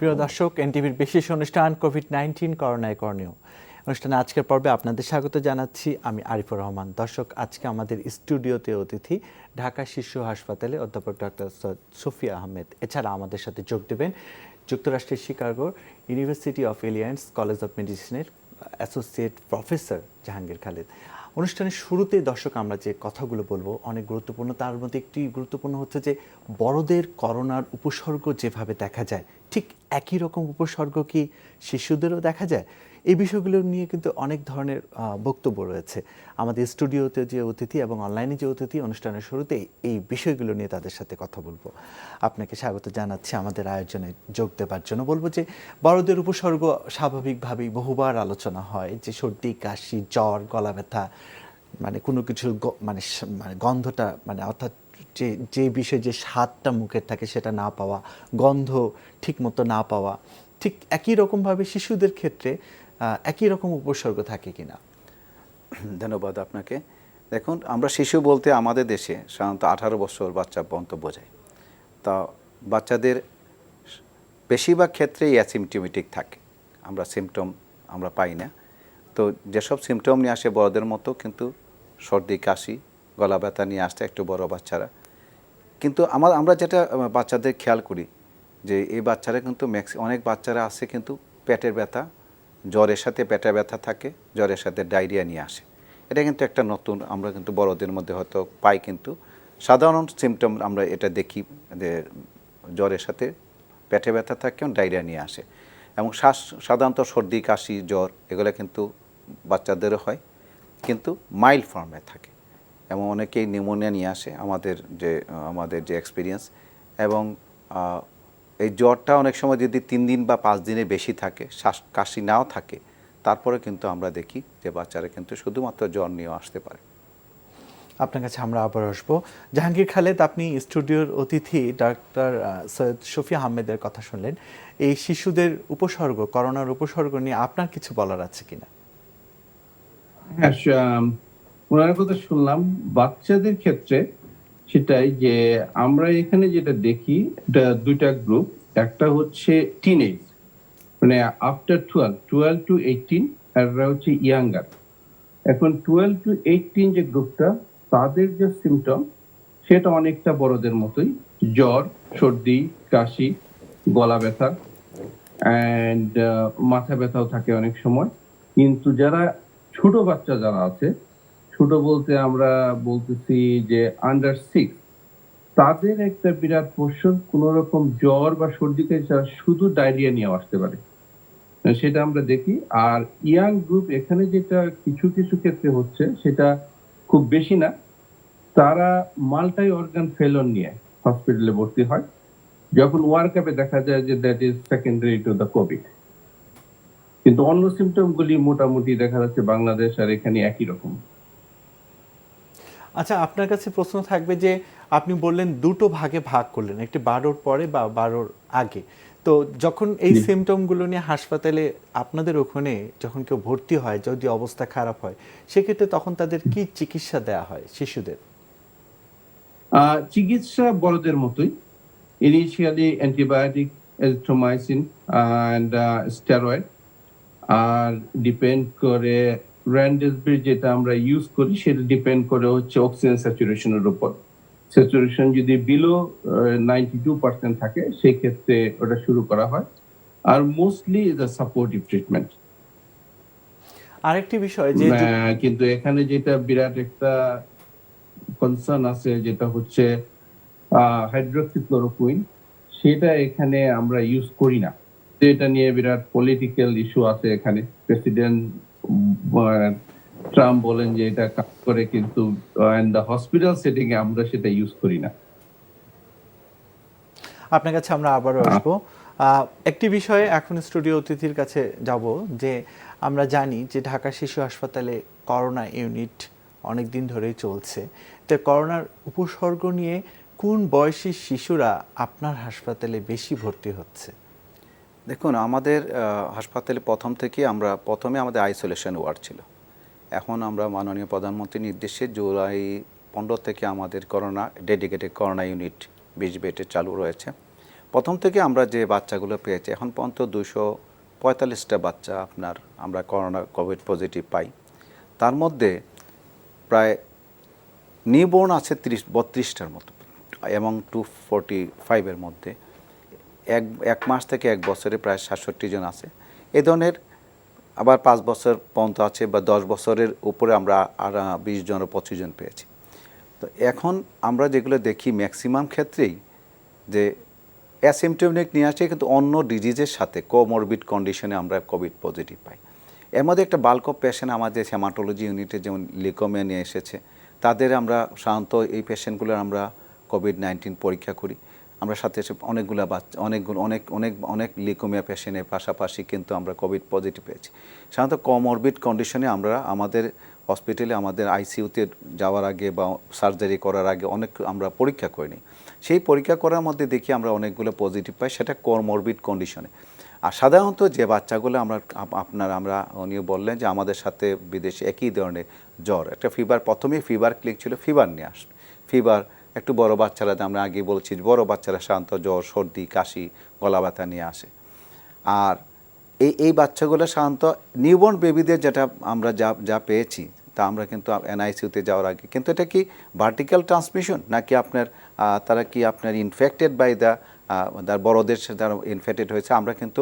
প্রিয় দর্শক, এনটিভির বিশেষ অনুষ্ঠান কোভিড-19 করোনায় করণীয় অনুষ্ঠানে আজকের পর্বে আপনাদের স্বাগত জানাচ্ছি আমি আরিফুর রহমান। দর্শক, আজকে আমাদের স্টুডিওতে অতিথি ঢাকা শিশু হাসপাতালে অধ্যাপক ডক্টর সৈয়দ সুফিয়া আহমেদ। এছাড়া আমাদের সাথে যোগ দেবেন যুক্তরাষ্ট্রের শিকাগোর university of Illinois college of মেডিসিনের অ্যাসোসিয়েট প্রফেসর জাহাঙ্গীর খালেদ। অনুষ্ঠানের শুরুতে দর্শক আমরা যে কথাগুলো বলবো অনেক গুরুত্বপূর্ণ। তার মধ্যে একটি গুরুত্বপূর্ণ হচ্ছে যে বড়দের করোনার উপসর্গ যেভাবে দেখা যায় ঠিক একই রকম উপসর্গ কি শিশুদেরও দেখা যায়? এই বিষয়গুলো নিয়ে কিন্তু অনেক ধরনের বক্তব্য রয়েছে। আমাদের স্টুডিওতে যে অতিথি এবং অনলাইনে যে অতিথি, অনুষ্ঠানের শুরুতেই এই বিষয়গুলো নিয়ে তাদের সাথে কথা বলবো। আপনাকে স্বাগত জানাচ্ছি আমাদের আয়োজনে যোগ দেবার জন্য। বলবো যে বড়দের উপসর্গ স্বাভাবিকভাবেই বহুবার আলোচনা হয়, যে সর্দি, কাশি, জ্বর, গলা ব্যথা, মানে কোনো কিছুর মানে গন্ধটা, মানে অর্থাৎ যে যে বিষয়ে যে স্বাদটা মুখের থাকে সেটা না পাওয়া, গন্ধ ঠিকমতো না পাওয়া। ঠিক একই রকমভাবে শিশুদের ক্ষেত্রে একই রকম উপসর্গ থাকে কিনা? ধন্যবাদ আপনাকে। দেখুন, আমরা শিশু বলতে আমাদের দেশে সাধারণত 18 বছর বাচ্চা পর্যন্ত বোঝায়। তা বাচ্চাদের বেশিরভাগ ক্ষেত্রেই অ্যাসিমটোমেটিক থাকে, আমরা সিমটম আমরা পাই না। তো যেসব সিমটম নিয়ে আসে বড়দের মতো, কিন্তু সর্দি, কাশি, গলা ব্যথা নিয়ে আসতে একটু বড় বাচ্চারা। কিন্তু আমরা যেটা বাচ্চাদের খেয়াল করি যে এই বাচ্চারা কিন্তু অনেক বাচ্চারা আছে কিন্তু পেটের ব্যথা, জ্বরের সাথে পেটের ব্যথা থাকে, জ্বরের সাথে ডায়রিয়া নিয়ে আসে। এটা কিন্তু একটা নতুন, আমরা কিন্তু বড়দের মধ্যে হয়তো পাই, কিন্তু সাধারণ সিমটম আমরা এটা দেখি যে জ্বরের সাথে পেটে ব্যথা থাকে, ডায়রিয়া নিয়ে আসে। এবং সাধারণত সর্দি, কাশি, জ্বর এগুলো কিন্তু বাচ্চাদেরও হয়, কিন্তু মাইল্ড ফর্মে থাকে। এবং অনেকেই নিউমোনিয়া নিয়ে আসে আমাদের যে এক্সপিরিয়েন্স। এবং এই জ্বরটা অনেক সময় যদি 3 দিন বা 5 দিনের বেশি থাকে, কাশি নাও থাকে, তারপরে কিন্তু আমরা দেখি যে বাচ্চারা কিন্তু শুধুমাত্র জ্বর নিয়েও আসতে পারে। আপনার কাছে আমরা আবার আসবো। জাহাঙ্গীর খালেদ, আপনি স্টুডিওর অতিথি ডক্টর সৈয়দ সুফিয়া আহমেদের কথা শুনলেন। এই শিশুদের উপসর্গ, করোনার উপসর্গ নিয়ে আপনার কিছু বলার আছে কিনা? হ্যাঁ, ওনার কথা শুনলাম। বাচ্চাদের ক্ষেত্রে সেটাই যে আমরা এখানে যেটা দেখি, এটা দুইটা গ্রুপ। একটা হচ্ছে টিনেজ, মানে আফটার 12 টু 18, আর হচ্ছে ইয়াঙ্গার। এখন 12 টু 18 যে গ্রুপটা, তাদের যে সিমটম সেটা অনেকটা বড়দের মতোই, জ্বর, সর্দি, কাশি, গলা ব্যথা অ্যান্ড মাথা ব্যথাও থাকে অনেক সময়। কিন্তু যারা ছোট বাচ্চা যারা আছে, ছোট বলতে আমরা বলতেছি যে আন্ডার 6, তাদের একটা বিরাট পোর্শন কোন রকম জ্বর বা সর্দিতে শুধু ডায়রিয়া নিয়ে আসতে পারে, সেটা আমরা দেখি। আর ইয়াং গ্রুপ এখানে যেটা কিছু কিছু ক্ষেত্রে হচ্ছে, সেটা খুব বেশি না, তারা মাল্টি অর্গান ফেলন নিয়ে হসপিটালে ভর্তি হয়, যখন ওয়ার্ক আপে দেখা যায় যে that is secondary to the Covid. কিন্তু অন্য সিমটম গুলি মোটামুটি দেখা যাচ্ছে বাংলাদেশ আর এখানে একই রকম। আচ্ছা, আপনার কাছে প্রশ্ন থাকবে যে আপনি বললেন দুটো ভাগে ভাগ করলেন, একটি 12র পরে বা 12র আগে। তো যখন এই সিমটমগুলো নিয়ে হাসপাতালে আপনাদের ওখানে যখন কেউ ভর্তি হয়, যদি অবস্থা খারাপ হয়, সেক্ষেত্রে তখন তাদের কি চিকিৎসা দেওয়া হয় শিশুদের? চিকিৎসা বড়দের মতোই, initially antibiotic, azithromycin and steroid. আর ডিপেন্ড করে রেমডেসিভির যেটা আমরা ইউজ করি, সেটা ডিপেন্ড করে হচ্ছে অক্সিজেন স্যাচুরেশনের উপর। স্যাচুরেশন যদি বিলো 92% থাকে, সেই ক্ষেত্রে ওটা শুরু করা হয়। আর mostly is a supportive treatment. আরেকটি বিষয় যে কিন্তু এখানে যেটা বিরাট একটা কনসার্ন আছে, যেটা হচ্ছে হাইড্রোক্সিক্লোরোকুইন, সেটা এখানে আমরা ইউজ করি না। এটা নিয়ে বিরাট পলিটিক্যাল ইস্যু আছে এখানে। প্রেসিডেন্ট ট্রাম্প বলেন যে এটা কাজ করে, কিন্তু ইন দ্য হসপিটাল সেটিং এ আমরা সেটা ইউজ করি না। আপনার কাছে আমরা আবারও আসবো। একটি বিষয়ে এখন স্টুডিও অতিথির কাছে যাব, যে আমরা জানি যে ঢাকা শিশু হাসপাতালে করোনা ইউনিট অনেক দিন ধরেই চলছে। তো করোনার উপসর্গ নিয়ে কোন বয়সী শিশুরা আপনার হাসপাতালে বেশি ভর্তি হচ্ছে? দেখুন, আমাদের হাসপাতালে প্রথমে আমাদের আইসোলেশন ওয়ার্ড ছিল। এখন আমরা মাননীয় প্রধানমন্ত্রীর নির্দেশে জুলাই 15 থেকে আমাদের ডেডিকেটেড করোনা ইউনিট 20 বেডে চালু রয়েছে। প্রথম থেকে আমরা যে বাচ্চাগুলো পেয়েছি এখন পর্যন্ত 245টা বাচ্চা আপনার আমরা কোভিড পজিটিভ পাই। তার মধ্যে প্রায় নিউবর্ন আছে 32টার মতো এবং 245-এর মধ্যে এক মাস থেকে 1 বছরে প্রায় 67 জন আছে। এ ধরনের আবার 5 বছর পর্যন্ত আছে বা 10 বছরের উপরে আমরা আর 20 জন ও 25 জন পেয়েছি। তো এখন আমরা যেগুলো দেখি ম্যাক্সিমাম ক্ষেত্রেই যে অ্যাসিমপটোমেটিক নিয়ে আসে, কিন্তু অন্য ডিজিজের সাথে কোমরবিড কন্ডিশনে আমরা কোভিড পজিটিভ পাই। এর মধ্যে একটা বাল্ক অফ পেশেন্ট আমাদের হেমাটোলজি ইউনিটে যেমন লিকোমিয়া নিয়ে এসেছে, তাদের আমরা সাধারণত এই পেশেন্টগুলোর আমরা কোভিড-19 পরীক্ষা করি। আমরা সাথে অনেকগুলো বাচ্চা অনেক লিকোমিয়া পেশেন্টের পাশাপাশি কিন্তু আমরা কোভিড পজিটিভ পেয়েছি। সাধারণত কোমরবিড কন্ডিশনে আমরা আমাদের হসপিটালে আমাদের আইসিইউতে যাওয়ার আগে বা সার্জারি করার আগে আমরা পরীক্ষা করে নিই। সেই পরীক্ষা করার মধ্যে দেখি আমরা অনেকগুলো পজিটিভ পাই, সেটা কোমরবিড কন্ডিশনে। আর সাধারণত যে বাচ্চাগুলো আমরা উনিও বললেন যে আমাদের সাথে বিদেশে একই ধরনের জ্বর, একটা ফিভার, প্রথমেই ফিভার ক্লিক ছিল, ফিভার নিয়ে আসবে। ফিভার একটু বড় বাচ্চারা, আমরা আগে বলেছি বড় বাচ্চারা সাধারণত জ্বর, সর্দি, কাশি, গলা ব্যথা নিয়ে আসে। আর এই বাচ্চাগুলো সাধারণত নিউবর্ন বেবিদের যেটা আমরা যা পেয়েছি তা আমরা কিন্তু এনআইসিউতে যাওয়ার আগে, কিন্তু এটা কি ভার্টিক্যাল ট্রান্সমিশন নাকি তারা কি আপনার ইনফেক্টেড বাই বড়দের সাথে তারা ইনফেক্টেড হয়েছে, আমরা কিন্তু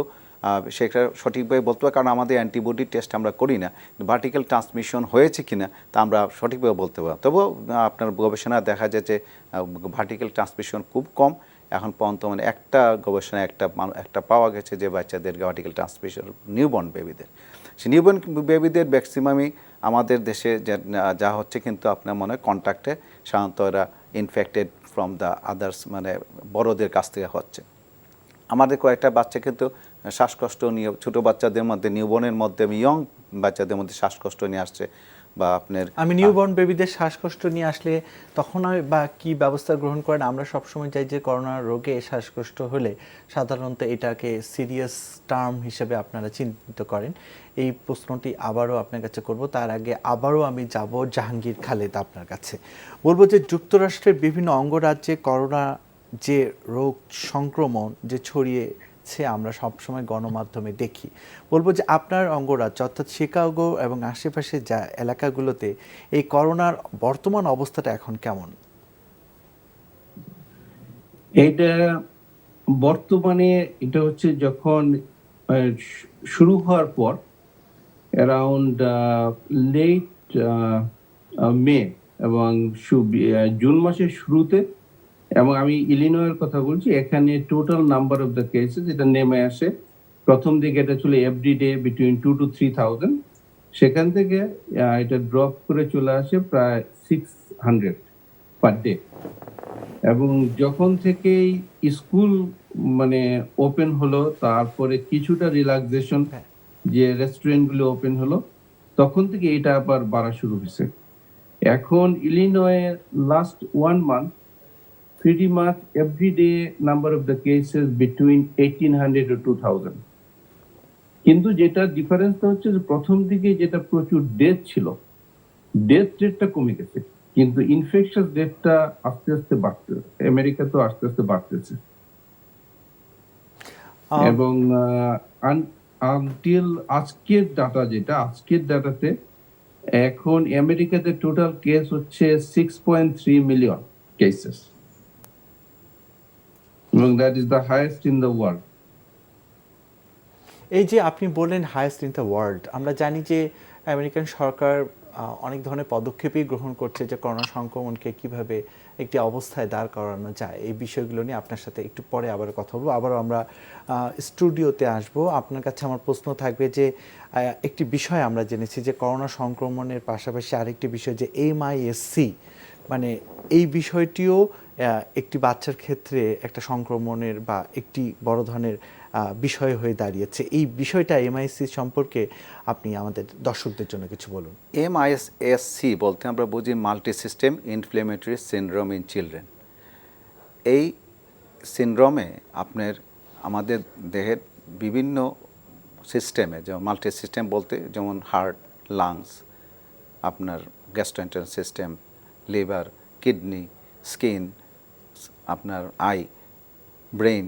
সেটা সঠিকভাবে বলতে পারি, কারণ আমাদের অ্যান্টিবডি টেস্ট আমরা করি না। ভার্টিক্যাল ট্রান্সমিশন হয়েছে কিনা তা আমরা সঠিকভাবে বলতে পারি। তবুও আপনার গবেষণা দেখা যায় যে ভার্টিক্যাল ট্রান্সমিশন খুব কম। এখন পর্যন্ত মানে একটা গবেষণায় একটা পাওয়া গেছে যে বাচ্চাদের ভার্টিক্যাল ট্রান্সমিশন নিউবর্ন বেবিদের। সেই নিউবর্ন বেবিদের ম্যাক্সিমামই আমাদের দেশে যা হচ্ছে, কিন্তু আপনার মনে হয় কন্ট্যাক্টে সাধারণত এরা ইনফেক্টেড ফ্রম দ্য আদার্স, মানে বড়দের কাছ থেকে হচ্ছে। আমাদের কয়েকটা বাচ্চা কিন্তু শ্বাসকষ্ট নিয়ে, ছোটো বাচ্চাদের মধ্যে, নিউবর্নের মধ্যে, ইয়ং বাচ্চাদের মধ্যে শ্বাসকষ্ট নিয়ে আসছে। বা আপনার আমি নিউবর্ন বেবিদের শ্বাসকষ্ট নিয়ে আসলে তখন বা কি ব্যবস্থা গ্রহণ করেন? আমরা সবসময় চাই যে করোনা রোগে শ্বাসকষ্ট হলে সাধারণত এটাকে সিরিয়াস টার্ম হিসেবে আপনারা চিহ্নিত করেন। এই প্রশ্নটি আবারও আপনার কাছে করব, তার আগে আবারও আমি যাব জাহাঙ্গীর খালেদ আপনার কাছে। বলবো যে যুক্তরাষ্ট্রের বিভিন্ন অঙ্গরাজ্যে করোনা যে রোগ সংক্রমণ যে ছড়িয়েছে আমরা সবসময় গণমাধ্যমে দেখি। বলবো যে আপনার অঙ্গরাজ্য অর্থাৎ শিকাগো এবং আশেপাশে যা এলাকাগুলোতে এই করোনার বর্তমান অবস্থাটা এখন কেমন? এটা বর্তমানে এটা হচ্ছে যখন শুরু হওয়ার পর অ্যারাউন্ড লেট মে এবং জুন মাসের শুরুতে, এবং আমি ইলিনয়ের কথা বলছি, এখানে total number of the cases এটা নেমে আসে। প্রথম দিকে এটা ছিল এভরিডে বিটুইন 2 to 3,000, সেখান থেকে এটা ড্রপ করে চলে আসে প্রায় 600 পার ডে। এবং যখন থেকে স্কুল মানে ওপেন হলো, তারপরে কিছুটা রিল্যাক্সেশন, যে রেস্টুরেন্টগুলো ওপেন হলো, তখন থেকে এটা আবার বাড়া শুরু হয়েছে। এখন ইলিনয়ের last 1 month pretty much every day number of the cases between 1,800 to 2,000. কিন্তু যেটা ডিফারেন্সটা হচ্ছে যে প্রথম দিকে যেটা প্রচুর ডেথ ছিল, ডেথ রেটটা কমে গেছে, কিন্তু ইনফেকশাস রেটটা আস্তে আস্তে বাড়ছে। আমেরিকাতেও আস্তে আস্তে বাড়তেছে। এবং আনটিল আজকের ডাটাতে এখন আমেরিকাতে টোটাল কেস হচ্ছে 6.3 মিলিয়ন কেসেস, এবং that is the highest in the world. এই যে আপনি বললেন হাইয়েস্ট ইন দ্য ওয়ার্ল্ড, আমরা জানি যে আমেরিকান সরকার অনেক ধরনের পদক্ষেপই গ্রহণ করছে যে করোনা সংক্রমণকে কিভাবে একটি অবস্থায় দাঁড় করানো যায়। এই বিষয়গুলো নিয়ে আপনার সাথে একটু পরে আবার কথা বলবো, আবারও আমরা স্টুডিওতে আসব। আপনার কাছে আমার প্রশ্ন থাকবে যে একটি বিষয় আমরা জেনেছি যে করোনা সংক্রমণের পাশাপাশি আরেকটি বিষয় যে MIS-C, মানে এই বিষয়টিও একটি বাচ্চার ক্ষেত্রে একটা সংক্রমণের বা একটি বড় ধরনের বিষয় হয়ে দাঁড়িয়েছে। এই বিষয়টা MIS-C সম্পর্কে আপনি আমাদের দর্শকদের জন্য কিছু বলুন। MIS-C বলতে আমরা বুঝি multi system inflammatory syndrome in children. এই সিনড্রোমে আপনার আমাদের দেহের বিভিন্ন সিস্টেমে, যেমন মাল্টি সিস্টেম বলতে যেমন হার্ট, লাংস, আপনার গ্যাস্ট্রোএন্টারাইন সিস্টেম, লিভার, কিডনি, স্কিন, আপনার আই, ব্রেইন,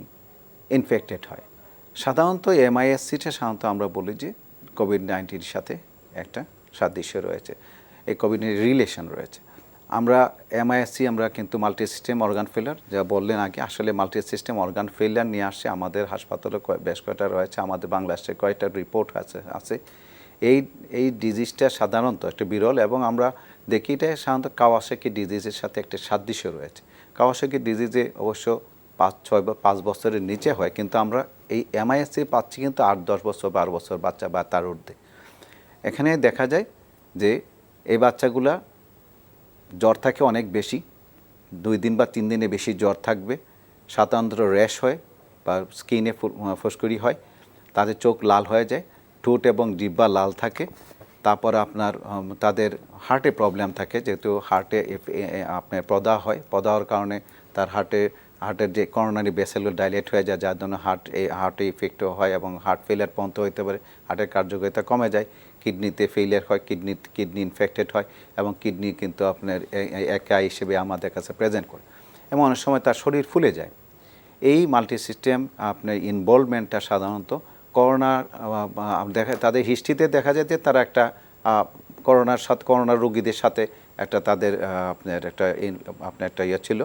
ইনফেক্টেড হয়। সাধারণত MIS-Cটা সাধারণত আমরা বলি যে কোভিড-19 সাথে একটা সাদৃশ্য রয়েছে, এই কোভিড রিলেশন রয়েছে। আমরা MIS-C আমরা কিন্তু মাল্টি সিস্টেম অর্গান ফেলার যা বললেন আগে, আসলে মাল্টি সিস্টেম অর্গান ফেলিয়ার নিয়ে আসছে আমাদের হাসপাতালে বেশ কয়েকটা রয়েছে, আমাদের বাংলাদেশে কয়েকটা রিপোর্ট আছে। এই ডিজিজটা সাধারণত একটা বিরল, এবং আমরা দেখি এটা সাধারণত কাওয়াসাকি ডিজিজের সাথে একটা সাদৃশ্য রয়েছে। কাওয়াসাকি ডিজিজে অবশ্য 5 বছরের নিচে হয়, কিন্তু আমরা এই MIS-C পাচ্ছি কিন্তু 8-10 বছর 12 বছর বাচ্চা বা তার ঊর্ধ্বে। এখানে দেখা যায় যে এই বাচ্চাগুলা জ্বর থাকে অনেক বেশি, 2 দিন বা 3 দিনে বেশি জ্বর থাকবে, সাধারণত র্যাশ হয় বা স্কিনে ফুসকুড়ি হয়, তাদের চোখ লাল হয়ে যায়, ঠোঁট এবং জিহ্বা লাল থাকে। তারপর আপনার তাদের হার্টে প্রবলেম থাকে, যেহেতু হার্টে আপনার প্রদাহ হয়, প্রদাহর কারণে তার হার্টের যে করোনারি ভেসেলগুলো ডাইলেট হয়ে যায়, যার জন্য হার্টে ইফেক্টও হয় এবং হার্ট ফেলিয়ার পর্যন্ত হতে পারে, হার্টের কার্যকারিতা কমে যায়, কিডনিতে ফেলিয়ার হয়, কিডনি ইনফেক্টেড হয়, এবং কিডনি কিন্তু আপনার একা হিসেবে আমাদের কাছে প্রেজেন্ট করে, এবং অনেক সময় তার শরীর ফুলে যায়। এই মাল্টি সিস্টেম আপনার ইনভলভমেন্টটা সাধারণত করোনার তাদের হিস্ট্রিতে দেখা যায় যে তারা একটা করোনার রোগীদের সাথে একটা তাদের আপনার একটা ইয়ে ছিল,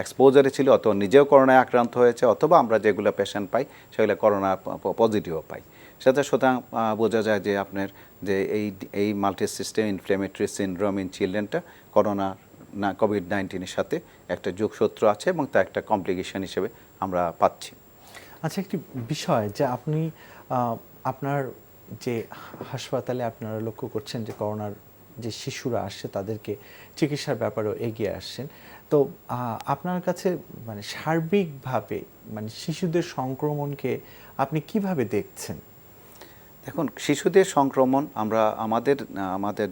এক্সপোজারে ছিল, অথবা নিজেও করোনায় আক্রান্ত হয়েছে, অথবা আমরা যেগুলো পেশেন্ট পাই সেগুলো করোনা পজিটিভও পাই। সুতরাং বোঝা যায় যে আপনার যে এই multi system inflammatory syndrome in চিলড্রেনটা কোভিড-19-এর সাথে একটা যোগসূত্র আছে, এবং তা একটা কমপ্লিকেশন হিসেবে আমরা পাচ্ছি। আচ্ছা, একটি বিষয় যে আপনি আপনার যে হাসপাতালে আপনারা লক্ষ্য করছেন যে করোনার যে শিশুরা আসছে তাদেরকে চিকিৎসার ব্যাপারেও এগিয়ে আসছেন, তো আপনার কাছে মানে সার্বিকভাবে মানে শিশুদের সংক্রমণকে আপনি কিভাবে দেখছেন? দেখুন, শিশুদের সংক্রমণ আমরা আমাদের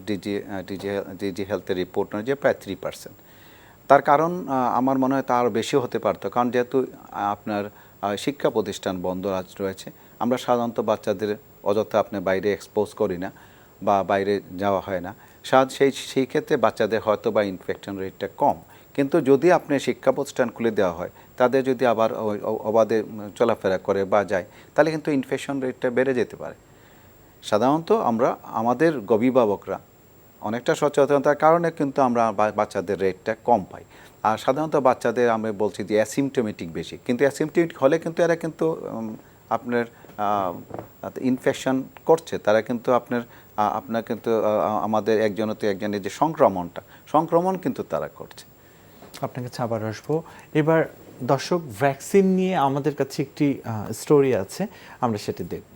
ডিজি হেলথের রিপোর্ট অনুযায়ী প্রায় 3%। তার কারণ আমার মনে হয় তার বেশি হতে পারতো, কারণ যেহেতু আপনার শিক্ষা প্রতিষ্ঠান বন্ধ রয়েছে, আমরা সাধারণত বাচ্চাদের অযথা আপনার বাইরে এক্সপোজ করি না বা বাইরে যাওয়া হয় না, সেই ক্ষেত্রে বাচ্চাদের হয়তো বা ইনফেকশন রেটটা কম। কিন্তু যদি আপনি শিক্ষা প্রতিষ্ঠান খুলে দেওয়া হয়, তাদের যদি আবার অবাধে চলাফেরা করে বা যায়, তাহলে কিন্তু ইনফেকশন রেটটা বেড়ে যেতে পারে। সাধারণত আমাদের অভিভাবকরা অনেকটা সচেতনতার কারণে কিন্তু আমরা বাচ্চাদের রেটটা কম পাই। আর সাধারণত বাচ্চাদের আমরা বলছি যে অ্যাসিমটোমেটিক বেশি, কিন্তু অ্যাসিমটোমেটিক হলে কিন্তু এরা কিন্তু আপনার ইনফেকশন করছে, তারা কিন্তু আপনার কিন্তু আমাদের একজনের যে সংক্রমণ কিন্তু তারা করছে। আপনার কাছে আবার আসবো। এবার দর্শক, ভ্যাকসিন নিয়ে আমাদের কাছে একটি স্টোরি আছে, আমরা সেটি দেখব।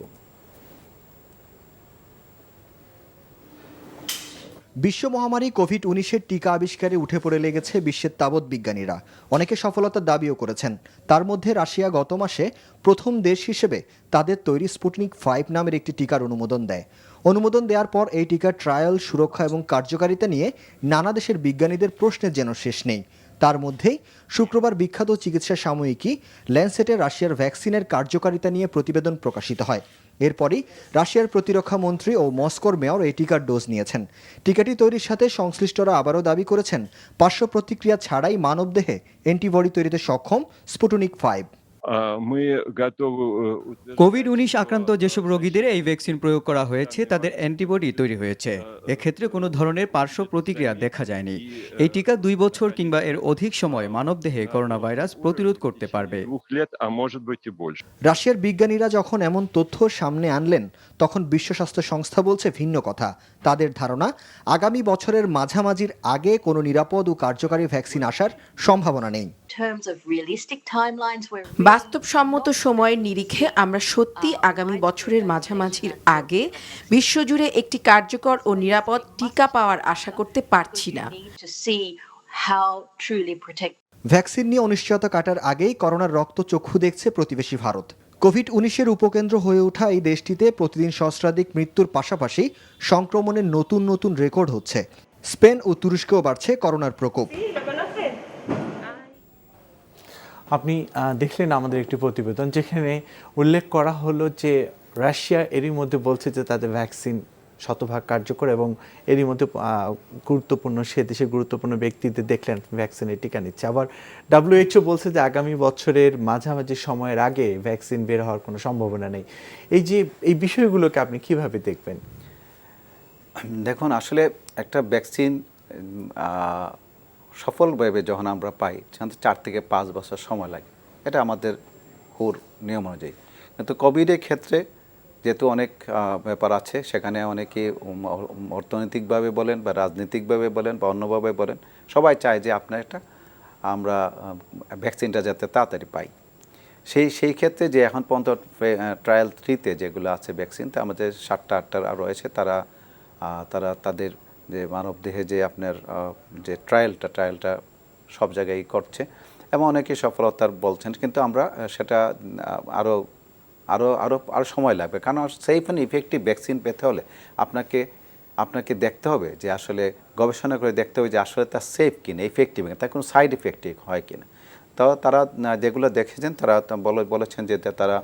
বিশ্ব মহামারী কোভিড-19-এর টিকা আবিষ্কারে উঠে পড়ে লেগেছে বিশ্বের তাবৎ বিজ্ঞানীরা। অনেকে সফলতার দাবিও করেছেন। তার মধ্যে রাশিয়া গত মাসে প্রথম দেশ হিসেবে তাদের তৈরি স্পুটনিক 5 নামের একটি টিকার অনুমোদন দেয়। অনুমোদন দেওয়ার পর এই টিকার ট্রায়াল, সুরক্ষা এবং কার্যকারিতা নিয়ে নানা দেশের বিজ্ঞানীদের প্রশ্নের যেন শেষ নেই। তার মধ্যেই শুক্রবার বিখ্যাত চিকিৎসা সাময়িকী ল্যান্সেটে রাশিয়ার ভ্যাকসিনের কার্যকারিতা নিয়ে প্রতিবেদন প্রকাশিত হয়। এরপরই রাশিয়ার প্রতিরক্ষা মন্ত্রী ও মস্কোর মেয়র এই টিকার ডোজ নিয়েছেন। টিকাটি তৈরির সাথে সংশ্লিষ্টরা আবারও দাবি করেছেন পার্শ্ব প্রতিক্রিয়া ছাড়াই মানবদেহে অ্যান্টিবডি তৈরিতে সক্ষম স্পুটনিক 5। কোভিড-19 আক্রান্ত যেসব রোগীদের এই ভ্যাকসিন প্রয়োগ করা হয়েছে তাদের অ্যান্টিবডি তৈরি হয়েছে। এক্ষেত্রে কোনো ধরনের পার্শ্ব প্রতিক্রিয়া দেখা যায়নি। এই টিকা 2 বছর কিংবা এর অধিক সময় মানবদেহে করোনা ভাইরাস প্রতিরোধ করতে পারবে। রাশিয়ার বিজ্ঞানীরা যখন এমন তথ্য সামনে আনলেন, তখন বিশ্ব স্বাস্থ্য সংস্থা বলছে ভিন্ন কথা। তাদের ধারণা, আগামী বছরের মাঝামাঝির আগে কোনো নিরাপদ ও কার্যকারী ভ্যাকসিন আসার সম্ভাবনা নেই। বাস্তবসম্মত সময়ের নিরিখে আমরা সত্যি আগামী বছরের মাঝামাঝির আগে বিশ্বজুড়ে একটি কার্যকর ও নিরাপদ টিকা পাওয়ার আশা করতে পারছি না। ভ্যাকসিন নিয়ে অনিশ্চয়তা কাটার আগেই করোনার রক্তচক্ষু দেখছে প্রতিবেশী ভারত। কোভিড-19-এর উপকেন্দ্র হয়ে ওঠা এই দেশটিতে প্রতিদিন সহস্রাধিক মৃত্যুর পাশাপাশি সংক্রমণের নতুন নতুন রেকর্ড হচ্ছে। স্পেন ও তুরস্কেও বাড়ছে করোনার প্রকোপ। আপনি দেখলেন আমাদের একটি প্রতিবেদন, যেখানে উল্লেখ করা হলো যে রাশিয়া এরই মধ্যে বলছে যে তাদের ভ্যাকসিন শতভাগ কার্যকর এবং এরই মধ্যে গুরুত্বপূর্ণ সে দেশের গুরুত্বপূর্ণ ব্যক্তিদের দেখলেন ভ্যাকসিনের টিকা নিচ্ছে। আবার WHO বলছে যে আগামী বছরের মাঝামাঝি সময়ের আগে ভ্যাকসিন বের হওয়ার কোনো সম্ভাবনা নেই। এই বিষয়গুলোকে আপনি কিভাবে দেখবেন? দেখুন, আসলে একটা ভ্যাকসিন সফলভাবে যখন আমরা পাই, সাধারণত 4 থেকে 5 বছর সময় লাগে, এটা আমাদের হুর নিয়ম অনুযায়ী। কিন্তু কোভিডের ক্ষেত্রে যেহেতু অনেক ব্যাপার আছে, সেখানে অনেকে অর্থনৈতিকভাবে বলেন বা রাজনৈতিকভাবে বলেন বা অন্যভাবে বলেন, সবাই চায় যে আপনার আমরা ভ্যাকসিনটা যাতে তাড়াতাড়ি পাই। সেই ক্ষেত্রে যে এখন পর্যন্ত ট্রায়াল 3-তে যেগুলো আছে ভ্যাকসিন, তা আমাদের 7টা-8টা রয়েছে, তারা তাদের যে মানবদেহে যে আপনার যে ট্রায়ালটা সব জায়গায় করছে এবং অনেকে সফলতার বলছেন, কিন্তু আমরা সেটা আরও সময় লাগবে। কারণ সেফ অ্যান্ড ইফেক্টিভ ভ্যাকসিন পেতে হলে আপনাকে দেখতে হবে যে আসলে গবেষণা করে দেখতে হবে যে আসলে তার সেফ কিনা, ইফেক্টিভ কিনা, তার কোনো সাইড ইফেক্টিভ হয় কিনা। তো তারা যেগুলো দেখেছেন তারা বলেছেন যে তারা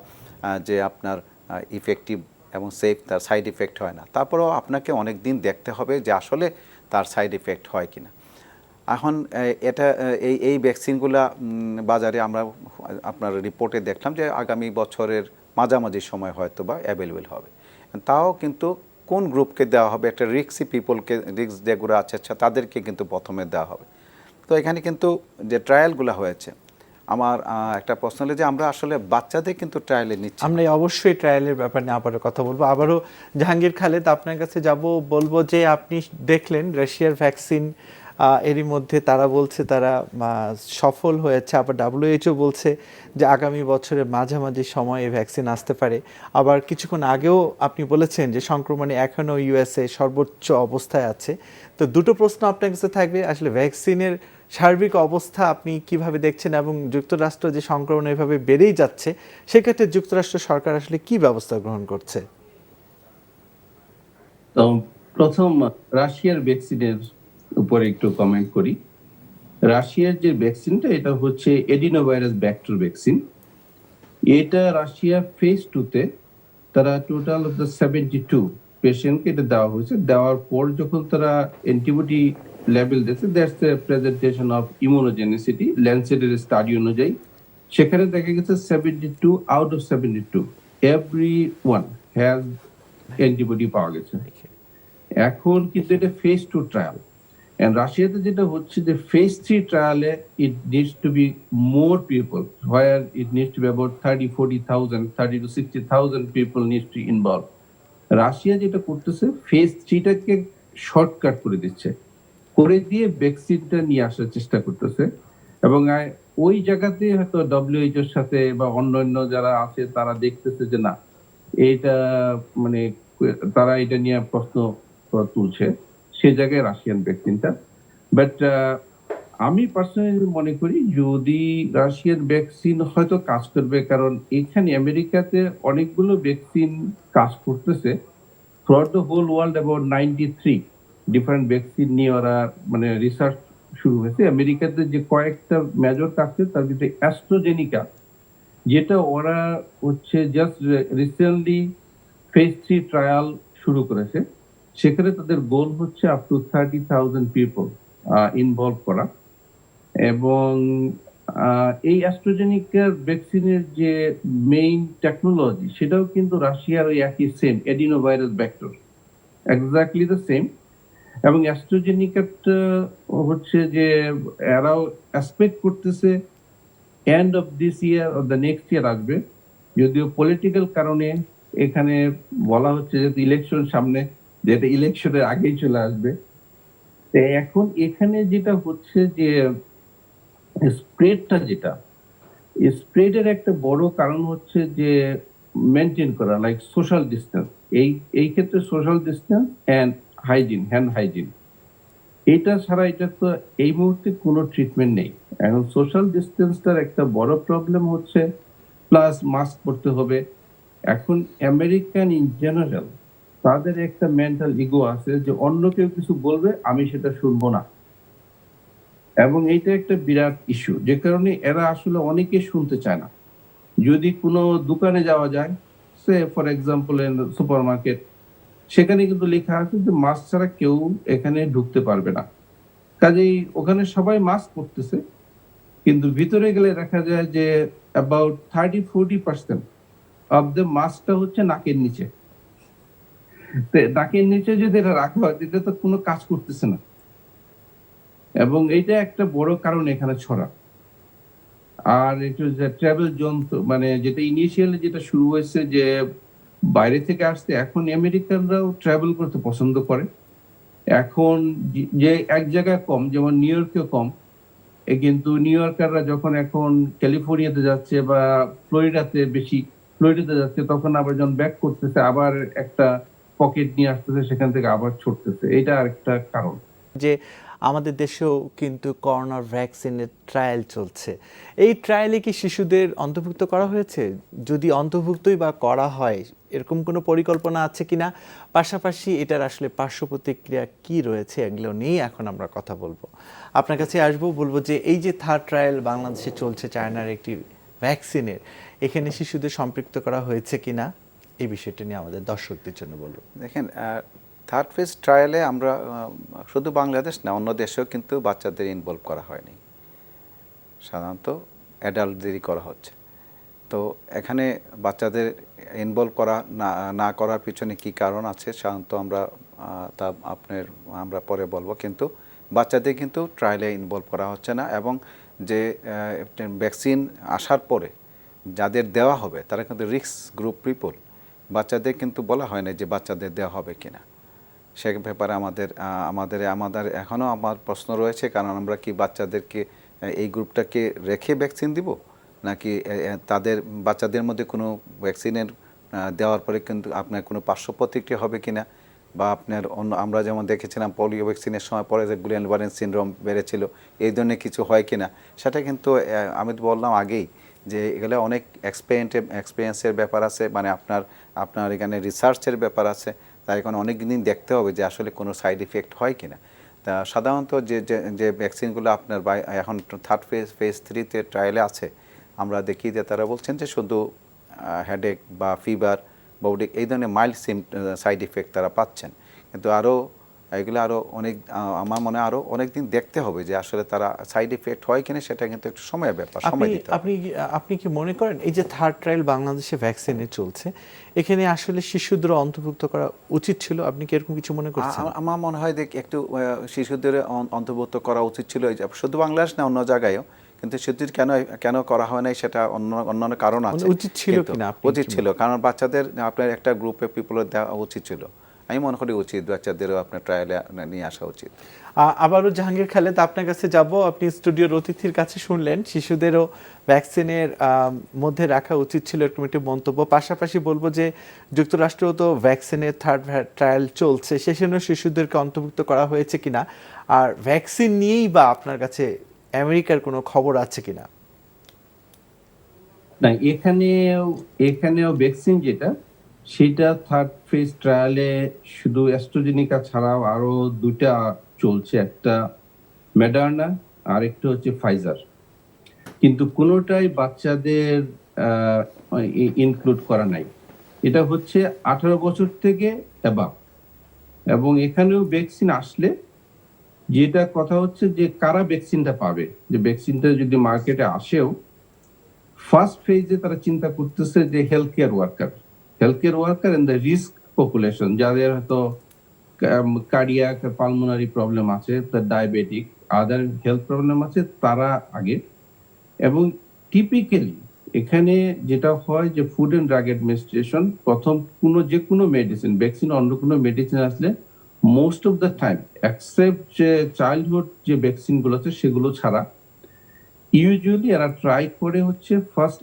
যে আপনার ইফেক্টিভ এবং সেফ, তার সাইড ইফেক্ট হয় না। তারপরেও আপনাকে অনেক দিন দেখতে হবে যে আসলে তার সাইড ইফেক্ট হয় কিনা। এখন এই ভ্যাকসিনগুলা বাজারে আমরা আপনার রিপোর্টে দেখলাম যে আগামী বছরের মাঝামাঝি সময় হয়তো বা অ্যাভেলেবেল হবে। তাও কিন্তু কোন গ্রুপকে দেওয়া হবে, একটা রিস্কি পিপলকে, রিস্ক যেগুলো আছে তাদেরকে কিন্তু প্রথমে দেওয়া হবে। তো এখানে কিন্তু যে ট্রায়ালগুলো হয়েছে, আমার একটা প্রশ্ন হলো যে আমরা আসলে বাচ্চাদের কিন্তু ট্রায়ালে নিচ্ছি। আমরা অবশ্যই ট্রায়ালের ব্যাপার নিয়ে আবারও কথা বলবো। আবারও জাহাঙ্গীর খালেদ, আপনার কাছে বলবো যে আপনি দেখলেন রাশিয়ার ভ্যাকসিন, এরই মধ্যে তারা বলছে তারা সফল হয়েছে, আবার WHO বলছে যে আগামী বছরের মাঝামাঝি সময়ে ভ্যাকসিন আসতে পারে। আবার কিছুক্ষণ আগেও আপনি বলেছেন যে সংক্রমণে এখনও USA সর্বোচ্চ অবস্থায় আছে। তো দুটো প্রশ্ন আপনার কাছে থাকবে, আসলে ভ্যাকসিনের সার্বিক অবস্থা আপনি কিভাবে দেখছেন, এবং যুক্তরাষ্ট্র যে সংক্রমণ এভাবে বেড়েই যাচ্ছে, সেক্ষেত্রে যুক্তরাষ্ট্র সরকার আসলে কি ব্যবস্থা গ্রহণ করছে? তো প্রথম রাশিয়ার ভ্যাকসিনের উপরে একটু কমেন্ট করি। রাশিয়ার যে ভ্যাকসিনটা, এটা হচ্ছে এডিনোভাইরাস ভেক্টর ভ্যাকসিন। এটা রাশিয়া ফেজ 2-তে তারা টোটাল অফ দ্য 72 পেশেন্টকে এটা দেওয়া হয়েছে। দেওয়ার পর যখন তারা অ্যান্টিবডি লেভেল দিয়েছে, that's the presentation of immunogenicity ল্যান্সেটের স্টাডি অনুযায়ী, সেখানে দেখা গেছে 72 out of 72 every one has antibody পাওয়া গেছে। এখন কিন্তু এটা ফেজ 2 ট্রায়াল, এন্ড রাশিয়াতে যেটা হচ্ছে যে ফেজ 3 ট্রায়ালে it needs to be more people, where it needs to be about 30-40,000, 30 to 60,000 people needs to involve. Russia যেটা করতেছে, ফেজ 3টাকে শর্টকাট করে দিচ্ছে, করে দিয়ে ভ্যাকসিনটা নিয়ে আসার চেষ্টা করতেছে। এবং ওই জায়গাতে হয়তো WHO এর সাথে বা অন্যান্য যারা আছে তারা দেখতেছে যে না, এটা মানে তারা এটা নিয়ে প্রশ্ন তুলছে, সে জায়গায় রাশিয়ান ভ্যাকসিনটা। বাট আমি পার্সোনালি মনে করি যদি রাশিয়ান ভ্যাকসিন হয়তো কাজ করবে, কারণ এখানে আমেরিকাতে অনেকগুলো ভ্যাকসিন কাজ করতেছে। Throughout the whole world about 93 different vaccine নিয়ে ওরা মানে রিসার্চ শুরু হয়েছে। আমেরিকাতে যে কয়েকটা মেজর কাছে, তার ভিতরে অ্যাস্ট্রাজেনিকা, যেটা ওরা হচ্ছে জাস্ট রিসেন্টলি ফেজ 3 ট্রায়াল শুরু করেছে। সেখানে তাদের গোল হচ্ছে আপ টু 30,000 পিপল ইনভলভ করা। এবং এই অ্যাস্ট্রাজেনিকার ভ্যাকসিনের যে মেইন টেকনোলজি, সেটাও কিন্তু রাশিয়ার ওই একই same adenovirus vector, exactly the same. এবং অ্যাস্ট্রাজেনিকাটা হচ্ছে যে এরাও এক্সপেক্ট করতেছে end of this year or the next year আসবে, যদিও পলিটিক্যাল কারণে এখানে বলা হচ্ছে যে ইলেকশন সামনে, যেটা ইলেকশনের আগেই চলে আসবে। তো এখন এখানে যেটা হচ্ছে যে স্প্রেডটা, যেটা স্প্রেডের একটা বড় কারণ হচ্ছে যে মেনটেন করা, লাইক সোশ্যাল ডিস্টেন্স। এই ক্ষেত্রে social distance and hygiene, hand hygiene, এটা ছাড়া এটা তো এই মুহূর্তে কোনো ট্রিটমেন্ট নেই। এখন সোশ্যাল ডিস্টেন্সটার একটা বড় প্রবলেম হচ্ছে, প্লাস মাস্ক পরতে হবে। এখন আমেরিকান ইন জেনারেল তাদের একটা মেন্টাল ইগো আছে যে অন্য কেউ কিছু বলবে, আমি সেটা শুনবো না। এবং এইটা একটা বিরাট ইস্যু, যে কারণে এরা আসলে অনেকে শুনতে চায় না। যদি কোনো দোকানে যাওয়া যায়, সে ফর এক্সাম্পল সুপার মার্কেট, সেখানে কিন্তু লেখা আছে যে মাস্ক ছাড়া কেউ এখানে ঢুকতে পারবে না। কাজেই ওখানে সবাই মাস্ক পরতেছে, কিন্তু ভিতরে গেলে দেখা যায় যে অ্যাবাউট 30-40% অফ দ্য মাস্কটা হচ্ছে নাকের নিচে। তো নাকের নিচে যদি এটা রাখা হয়, এটা তো কোনো কাজ করতেছে না, এবং এটা একটা বড় কারণ এখানে ছড়া। আর একটু যে ট্রাভেল জোন, মানে যেটা ইনিশিয়ালি যেটা শুরু হয়েছে যে বাইরে থেকে আসতে, এখন আমেরিকানরাও ট্রাভেল করতে পছন্দ করে। এখন যে এক জায়গায় কম, যেমন নিউ ইয়র্কেও কম, কিন্তু নিউ ইয়র্কাররা যখন এখন ক্যালিফোর্নিয়াতে যাচ্ছে বা ফ্লোরিডাতে বেশি, ফ্লোরিডাতে যাচ্ছে, তখন আবার যখন ব্যাক করতেছে আবার একটা পকেট নিয়ে আসতেছে, সেখান থেকে আবার ছুটতেছে। এটা আরেকটা কারণ। যে আমাদের দেশেও কিন্তু করোনার ভ্যাকসিনের ট্রায়াল চলছে, এই ট্রায়ালে কি শিশুদের অন্তর্ভুক্ত করা হয়েছে? যদি অন্তর্ভুক্তই বা করা হয়, এরকম কোনো পরিকল্পনা আছে কিনা? পাশাপাশি এটার আসলে পার্শ্ব প্রতিক্রিয়া কি রয়েছে, এগুলো নিয়ে এখন আমরা কথা বলবো। আপনার কাছে আসবো, বলবো যে এই যে থার্ড ট্রায়াল বাংলাদেশে চলছে চায়নার একটি ভ্যাকসিনের, এখানে শিশুদের সম্পৃক্ত করা হয়েছে কিনা, এই বিষয়টি নিয়ে আমাদের দর্শকদের জন্য বলবো। দেখেন, থার্ড ফেজ ট্রায়ালে আমরা শুধু বাংলাদেশ না, অন্য দেশেও কিন্তু বাচ্চাদের ইনভলভ করা হয়নি, সাধারণত অ্যাডাল্টদেরই করা হচ্ছে। তো এখানে বাচ্চাদের ইনভলভ করা না করার পিছনে কি কারণ আছে সাধারণত তা আমরা পরে বলবো, কিন্তু বাচ্চাদের কিন্তু ট্রায়ালে ইনভলভ করা হচ্ছে না। এবং যে ভ্যাকসিন আসার পরে যাদের দেওয়া হবে তারা কিন্তু রিস্ক গ্রুপ পিপল, বাচ্চাদের কিন্তু বলা হয় না যে বাচ্চাদের দেওয়া হবে কিনা। সে ব্যাপারে আমাদের এখনও আমার প্রশ্ন রয়েছে, কারণ আমরা কি বাচ্চাদেরকে এই গ্রুপটাকে রেখে ভ্যাকসিন দিব, নাকি তাদের বাচ্চাদের মধ্যে কোনো ভ্যাকসিনের দেওয়ার পরে কিন্তু আপনার কোনো পার্শ্ব প্রতিক্রিয়া হবে কিনা, বা আপনার অন্য আমরা যেমন দেখেছিলাম পোলিও ভ্যাকসিনের সময় পরে যে গুইলেন-বারেন সিনড্রোম বেড়েছিল, এই ধরনের কিছু হয় কিনা, সেটা কিন্তু আমি তো বললাম আগেই যে এগুলো অনেক এক্সপিরিয়েন্সের ব্যাপার আছে, মানে আপনার এখানে রিসার্চের ব্যাপার আছে। তাই এখন অনেক দিন দেখতে হবে যে আসলে কোনো সাইড ইফেক্ট হয় কিনা। তা সাধারণত যে ভ্যাকসিনগুলো আপনার এখন থার্ড ফেজ 3-তে ট্রায়ালে আছে, আমরা দেখি যে তারা বলছেন যে শুধু হেডেক বা ফিভার, বডি, এই ধরনের মাইল্ড সাইড ইফেক্ট তারা পাচ্ছেন। কিন্তু এগুলো আরও অনেক, আমার মনে হয় আরও অনেক দিন দেখতে হবে যে আসলে তারা সাইড ইফেক্ট হয় কিনা, সেটা কিন্তু একটু সময়ের ব্যাপার, সময় দিতে হবে। আপনি কি মনে করেন এই যে থার্ড ট্রায়াল বাংলাদেশে ভ্যাকসিনে চলছে, এখানে আসলে শিশুদের অন্তর্ভুক্ত করা উচিত ছিল? আপনি কি এরকম কিছু মনে করছেন? আমার মনে হয় একটু শিশুদের অন্তর্ভুক্ত করা উচিত ছিল, শুধু বাংলাদেশ না, অন্য জায়গায়ও। কিন্তু শিশুদের কেন করা হয় নাই, সেটা অন্যান্য কারণ আছে। উচিত ছিল কিনা? উচিত ছিল, কারণ বাচ্চাদের আপনার একটা গ্রুপে পিপলের দেওয়া উচিত ছিল। আমি মনে করি উচিত, বাচ্চাদেরও আপনার ট্রায়ালে নিয়ে আসা উচিত। আবারও জাহাঙ্গীর খালেদ আপনার কাছে যাব। আপনি স্টুডিওর অতিথির কাছে শুনলেন শিশুদেরও ভ্যাকসিনের মধ্যে রাখা উচিত ছিল, এরকম একটি মন্তব্য। পাশাপাশি বলবো যে যুক্তরাষ্ট্রেও তো ভ্যাকসিনের থার্ড ট্রায়াল চলছে, সেখানেও শিশুদেরকে অন্তর্ভুক্ত করা হয়েছে কিনা, আর ভ্যাকসিন নিয়েই বা আপনার কাছে আমেরিকার কোনো খবর আছে কিনা? না, এখানেও ভ্যাকসিন যেটা, সেটা থার্ড ফেজ ট্রায়ালে শুধু অ্যাস্ট্রাজেনিকা ছাড়াও আরো দুটা চলছে, একটা মডার্না আর একটা হচ্ছে ফাইজার। কিন্তু কোনোটাই বাচ্চাদের ইনক্লুড করা নাই। এটা হচ্ছে 18 বছর থেকে অ্যাবাভ। এবং এখানেও ভ্যাকসিন আসলে যেটা কথা হচ্ছে যে কারা ভ্যাকসিনটা পাবে, যে ভ্যাকসিনটা যদি মার্কেটে আসেও, ফার্স্ট ফেজে তারা চিন্তা করতেছে যে health care worker and the risk population, যাদের হয়তো কার্ডিয়াক, পালমোনারি প্রবলেম আছে, ডায়াবেটিক, আদার হেলথ প্রবলেম আছে, তারা আগে। এবং টিপিক্যালি এখানে যেটা হয় যে ফুড অ্যান্ড ড্রাগ অ্যাডমিনিস্ট্রেশন প্রথম যে কোনো মেডিসিন, ভ্যাকসিন, অন্য কোনো মেডিসিন আসলে most of the time, except যে চাইল্ডহুড যে ভ্যাকসিন গুলো আছে সেগুলো ছাড়া, ইউজুয়ালি এরা ট্রাই করে হচ্ছে ফার্স্ট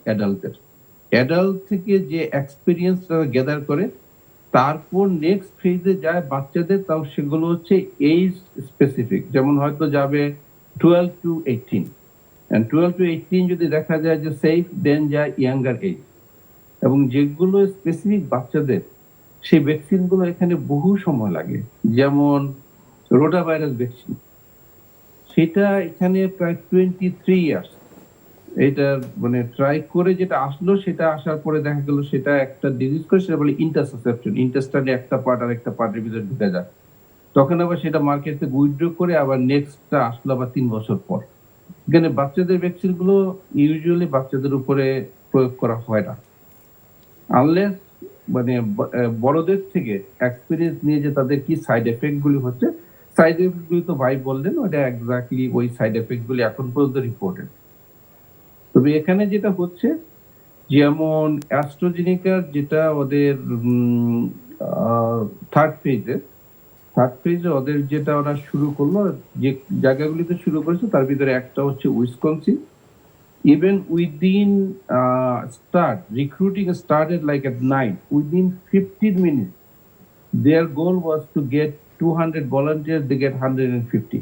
অ্যাডাল্ট থেকে যে এক্সপিরিয়েন্স গ্যাদার করে, তারপর নেক্সট ফেজে যায় বাচ্চাদের, তাও সেগুলো হচ্ছে এজ স্পেসিফিক। যেমন হয়তো যাবে 12 to 18, and 12 to 18 যদি দেখা যায় যে সেফ, দেন যায় ইয়াঙ্গার এজ। এবং যেগুলো স্পেসিফিক বাচ্চাদের, সেই ভ্যাকসিন গুলো এখানে বহু সময় লাগে। যেমন রোটা ভাইরাস ভ্যাকসিন, সেটা এখানে প্রায় 23 ইয়ার্স এটা মানে ট্রাই করে যেটা আসলো, সেটা আসার পরে দেখা গেল সেটা একটা ডিজিজ করে, সেটা বলে ইন্টারসেপশন। ইন্টেস্টাইনে একটা পার্ট আর একটা পার্টের ভিতরে ঢুকে যায়, তখন আবার সেটা মার্কেট থেকে উইথড্র করে আবার নেক্সটটা আসলো আবার 3 বছর পর। এখানে বাচ্চাদের ভ্যাকসিন গুলো ইউজুয়ালি বাচ্চাদের উপরে প্রয়োগ করা হয় না, আনলেস মানে বড়দের থেকে এক্সপিরিয়েন্স নিয়ে যে তাদের কি সাইড এফেক্ট গুলি হচ্ছে। সাইড এফেক্ট গুলি তো ভাই বললেন, ওটা এক্স্যাক্টলি ওই সাইড এফেক্ট গুলি এখন পর্যন্ত রিপোর্টেড। তবে এখানে যেটা হচ্ছে, যেমন অ্যাস্ট্রাজেনেকার যেটা ওদের থার্ড ফেজে ওদের যেটা ওরা শুরু করলো, যে জায়গাগুলিতে শুরু করেছে তার ভিতরে একটা হচ্ছে Wisconsin. Even within recruiting started like at 9. Within 15 minutes, their goal was to get 200 volunteers. They get 150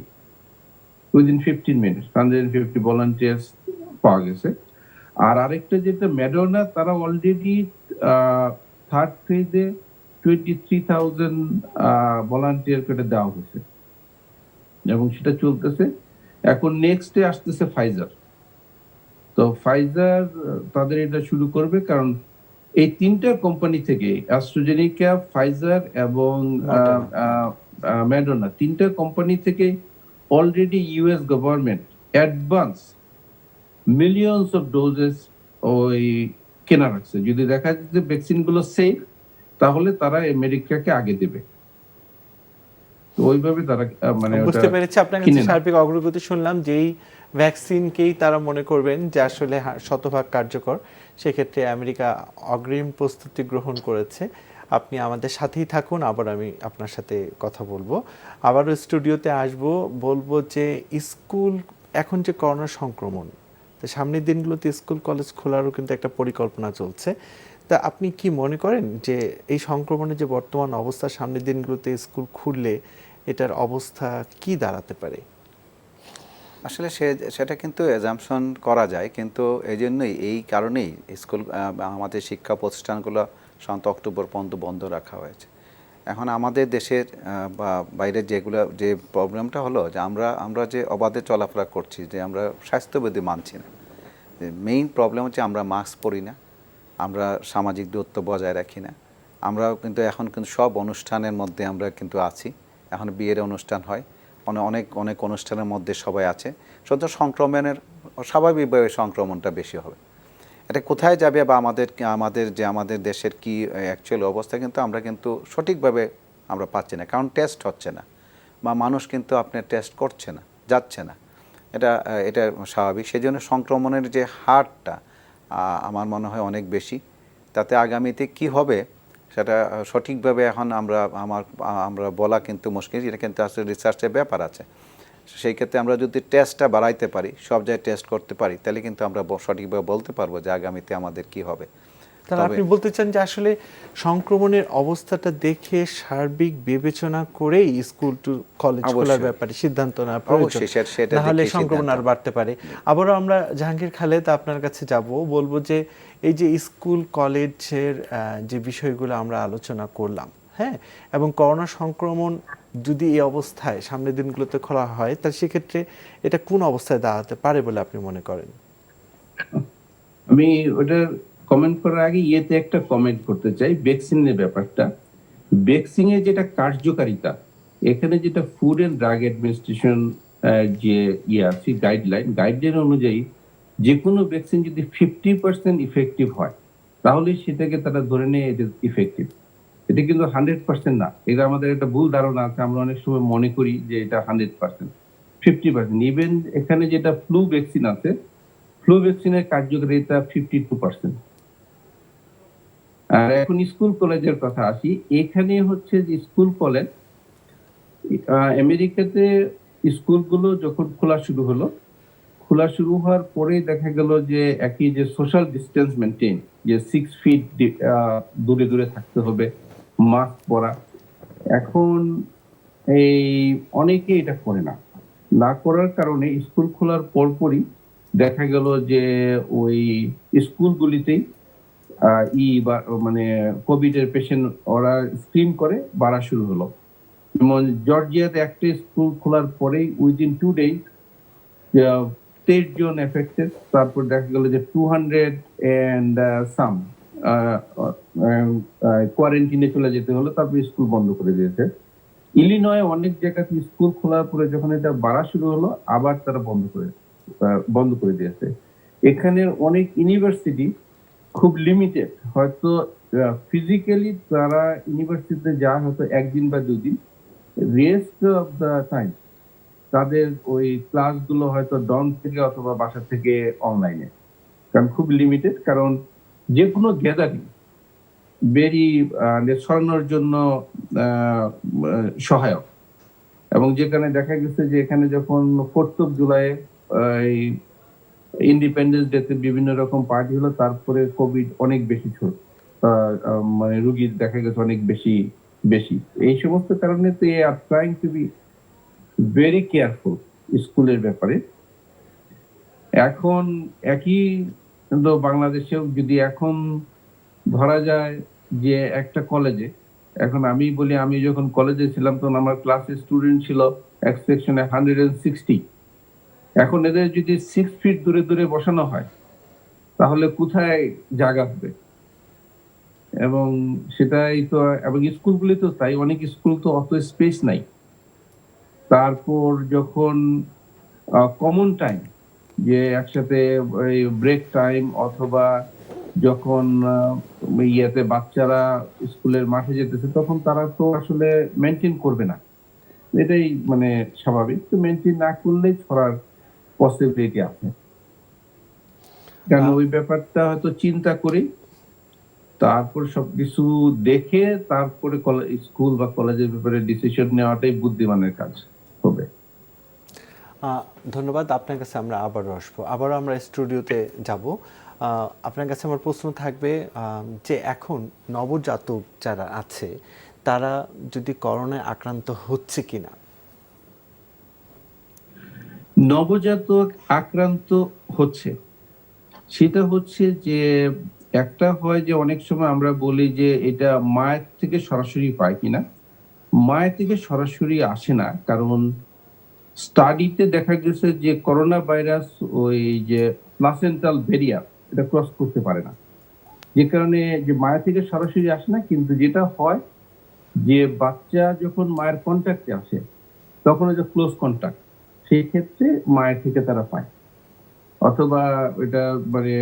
within 15 minutes. 150 volunteers পাওয়া গেছে। আর আরেকটা যেটা ম্যাডোনা, তারা অলরেডি থার্ড ফেজে 23,000 ভলান্টিয়ার করে দেওয়া হয়েছে এবং সেটা চলতেছে। এখন নেক্সটে আসতেছে ফাইজার। তো ফাইজার তাদের এটা শুরু করবে, কারণ এই তিনটা কোম্পানি থেকে অ্যাস্ট্রাজেনেকা, ফাইজার এবং ম্যাডোনা, তিনটা কোম্পানি থেকে already US government advance millions of doses ওই কেনা রাখছে। যদি দেখা যায় যে ভ্যাকসিন গুলো সেফ, তাহলে তারা আমেরিকাকে আগে দেবে। তো ওইভাবে তারা মানে বুঝতে পেরেছি। আপনার কাছে সার্বিক অগ্রগতি শুনলাম, যেই ভ্যাকসিনকেই তারা মনে করবেন যে আসলে শতভাগ কার্যকর, সেক্ষেত্রে আমেরিকা অগ্রিম প্রস্তুতি গ্রহণ করেছে। আপনি আমাদের সাথেই থাকুন, আবার আমি আপনার সাথে কথা বলবো, আবারও স্টুডিওতে আসবো। বলবো যে স্কুল এখন যে করোনা সংক্রমণ, তো সামনের দিনগুলোতে স্কুল কলেজ খোলারও কিন্তু একটা পরিকল্পনা চলছে। তা আপনি কি মনে করেন যে এই সংক্রমণের যে বর্তমান অবস্থা, সামনের দিনগুলোতে স্কুল খুললে এটার অবস্থা কি দাঁড়াতে পারে? আসলে সেটা কিন্তু অ্যাজাম্পশন করা যায়, কিন্তু এই জন্যই, এই কারণেই স্কুল আমাদের শিক্ষা প্রতিষ্ঠানগুলো সাধারণত অক্টোবর পর্যন্ত বন্ধ রাখা হয়েছে। এখন আমাদের দেশের বা বাইরের যে প্রবলেমটা হলো যে আমরা যে অবাধে চলাফেরা করছি, যে আমরা স্বাস্থ্যবিধি মানছি না। মেইন প্রবলেম হচ্ছে আমরা মাস্ক পরি না, আমরা সামাজিক দূরত্ব বজায় রাখি না। আমরা কিন্তু এখন কিন্তু সব অনুষ্ঠানের মধ্যে আমরা কিন্তু আছি। এখন বিয়ের অনুষ্ঠান হয়, অনেক অনেক অনুষ্ঠানের মধ্যে সবাই আছে, সুতরাং সংক্রমণের স্বাভাবিকভাবে সংক্রমণটা বেশি হবে। এটা কোথায় যাবে বা আমাদের দেশের কি অ্যাকচুয়াল অবস্থা, কিন্তু আমরা কিন্তু সঠিকভাবে আমরা পাচ্ছি না, কারণ টেস্ট হচ্ছে না বা মানুষ কিন্তু আপনার টেস্ট করছে না, যাচ্ছে না। এটা স্বাভাবিক। সেই জন্য সংক্রমণের যে হারটা আমার মনে হয় অনেক বেশি। তাতে আগামীতে কি হবে সেটা সঠিকভাবে এখন আমরা বলা কিন্তু মুশকিল। এটা কিন্তু আসলে রিসার্চের ব্যাপার আছে। সেই ক্ষেত্রে আমরা যদি টেস্টটা বাড়াইতে পারি, সব জায়গায় টেস্ট করতে পারি, তাহলে কিন্তু আমরা সঠিকভাবে বলতে পারবো যে আগামীতে আমাদের কি হবে। তাহলে আপনি বলতে চান যে আসলে সংক্রমণের অবস্থাটা দেখে সার্বিক বিবেচনা করেই স্কুল টু কলেজ খোলার ব্যাপারে সিদ্ধান্ত নেওয়া প্রয়োজন, নাহলে সংক্রমণ আর বাড়তে পারে। আবারও আমরা জাহাঙ্গীর খালেদ আপনার কাছে যাব, বলবো যে এই যে স্কুল কলেজের যে বিষয়গুলো আমরা আলোচনা করলাম, হ্যাঁ, এবং করোনা সংক্রমণ যদি এই অবস্থায় সামনের দিনগুলোতে খোলা হয়, তাহলে সেক্ষেত্রে এটা কোন অবস্থায় দাঁড়াতে পারে বলে আপনি মনে করেন? আমি ওটা কমেন্ট করার আগে ইয়েতে একটা কমেন্ট করতে চাই, ভ্যাকসিনের ব্যাপারটা। ভ্যাকসিনের যেটা কার্যকারিতা, এখানে যেটা ফুড অ্যান্ড ড্রাগ অ্যাডমিনিস্ট্রেশন যে আছে গাইডলাইন অনুযায়ী, যে কোনো ভ্যাকসিন যদি 50% ইফেক্টিভ হয়, তাহলে সেটাকে তারা ধরে নেয় এটা ইফেক্টিভ। এটা কিন্তু 100% না। এটা আমাদের একটা ভুল ধারণা আছে, আমরা অনেক সময় মনে করি যে এটা 100%, 50%। ইভেন এখানে যেটা ফ্লু ভ্যাকসিন আছে, ফ্লু ভ্যাকসিনের কার্যকারিতা 52%। আর এখন স্কুল কলেজের কথা আসি। এখানে হচ্ছে যে স্কুল কলেজ, আমেরিকাতে স্কুলগুলো যখন খোলা শুরু হওয়ার পরে দেখা গেল যে একই যে সোশ্যাল ডিস্টেন্স মেনটেন, যে 6 ফিট দূরে থাকতে হবে, মাস্ক পরা। এখন এই অনেকে এটা করে না করার কারণে স্কুল খোলার পরপরই দেখা গেল যে ওই স্কুলগুলিতেই মানে কোভিড এর পেশেন্ট ওরা স্ক্রিন করে বাড়া শুরু হলো। যেমন জর্জিয়াতে একটা স্কুল খোলার পরেই উইদিন 2 days 23 জন এফেক্টেড, তারপর দেখা গেল যে 200 এন্ড সাম কোয়ারেন্টিনে চলে যেতে হলো, তারপর স্কুল বন্ধ করে দিয়েছে। ইলিনয়ে অনেক জায়গাতে স্কুল খোলার পরে যখন এটা বাড়া শুরু হলো, আবার তারা বন্ধ করে দিয়েছে। এখানের অনেক ইউনিভার্সিটি খুব লিমিটেড, হয়তো ফিজিক্যালি তারা ইউনিভার্সিটিতে যায় হয়তো একদিন বা দুদিন, রেস্ট অফ দ্য টাইম তাদের ওই ক্লাসগুলো হয়তো ডর্ম থেকে অথবা বাসা থেকে অনলাইনে, কারণ খুব লিমিটেড, কারণ যে কোনো গ্যাদারিং বেরি ছড়ানোর জন্য সহায়ক। এবং যেখানে দেখা গেছে যে এখানে যখন 4th of জুলাই ইন্ডিপেন্ডেন্স ডেতে বিভিন্ন রকম পার্টি হলো, তারপরে কোভিড অনেক বেশি মানে রোগীর দেখা গেছে অনেক বেশি। এই সমস্ত কারণে তো are trying to be very careful স্কুলের ব্যাপারে। এখন একই কিন্তু বাংলাদেশেও যদি এখন ধরা যায় যে একটা কলেজে, এখন আমি বলি আমি যখন কলেজে ছিলাম তখন আমার ক্লাসের স্টুডেন্ট ছিল এক সেকশনে 160। এখন এদের যদি 6 ফিট দূরে দূরে বসানো হয় তাহলে কোথায় জায়গা হবে? এবং সেটাই তো, এবং স্কুলগুলি তো তাই, অনেক স্কুল তো অত স্পেস নাই। তারপর যখন কমন টাইম, যে একসাথে ব্রেক টাইম অথবা যখন ইয়েতে বাচ্চারা স্কুলের মাঠে যেতেছে, তখন তারা তো আসলে মেনটেন করবে না, এটাই মানে স্বাভাবিক। তো মেনটেন না করলেই ছড়ার পসিবিলিটি আছে, কারণ ওই ব্যাপারটা হয়তো চিন্তা করি, তারপর সবকিছু দেখে তারপরে স্কুল বা কলেজের ব্যাপারে ডিসিশন নেওয়াটাই বুদ্ধিমানের কাজ হবে। ধন্যবাদ। আপনার কাছে আমরা আবারও আমরা স্টুডিওতে যাব। আপনার কাছে আমার প্রশ্ন থাকবে যে এখন নবজাতক যারা আছে তারা যদি করোনায় আক্রান্ত হচ্ছে কিনা। নবজাতক আক্রান্ত হচ্ছে, সেটা হচ্ছে যে একটা হয় যে অনেক সময় আমরা বলি যে এটা মায়ের থেকে সরাসরি পায় কিনা। মায়ের থেকে সরাসরি আসে না, কারণ স্টাডিতে দেখা গেছে যে করোনা ভাইরাস ওই যে প্লাসেন্টাল ব্যারিয়ার এটা ক্রস করতে পারে না, যে কারণে যে মায়ের থেকে সরাসরি আসে না। কিন্তু যেটা হয় যে বাচ্চা যখন মায়ের কন্ট্যাক্টে আসে তখন ওই যে ক্লোজ কন্ট্যাক্ট, সেই ক্ষেত্রে মায়ের থেকে তারা পায়, অথবা এটা মানে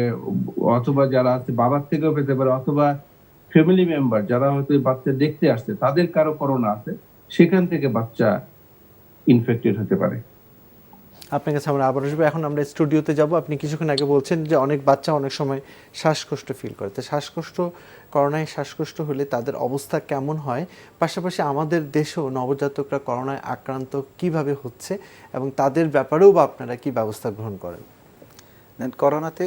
অথবা যারা আছে বাবার থেকেও পেতে পারে, অথবা ফ্যামিলি মেম্বার যারা হয়তো বাচ্চা দেখতে আসছে তাদের কারো করোনা আছে, সেখান থেকে বাচ্চা ইনফেক্টেড হতে পারে। আপনার কাছে আমরা আবার আসবো। এখন আমরা স্টুডিওতে যাব। আপনি কিছুক্ষণ আগে বলছেন যে অনেক বাচ্চা অনেক সময় শ্বাসকষ্ট ফিল করে, তো করোনায় শ্বাসকষ্ট হলে তাদের অবস্থা কেমন হয়, পাশাপাশি আমাদের দেশেও নবজাতকরা করোনায় আক্রান্ত কিভাবে হচ্ছে এবং তাদের ব্যাপারেও বা আপনারা কি ব্যবস্থা গ্রহণ করেন? করোনাতে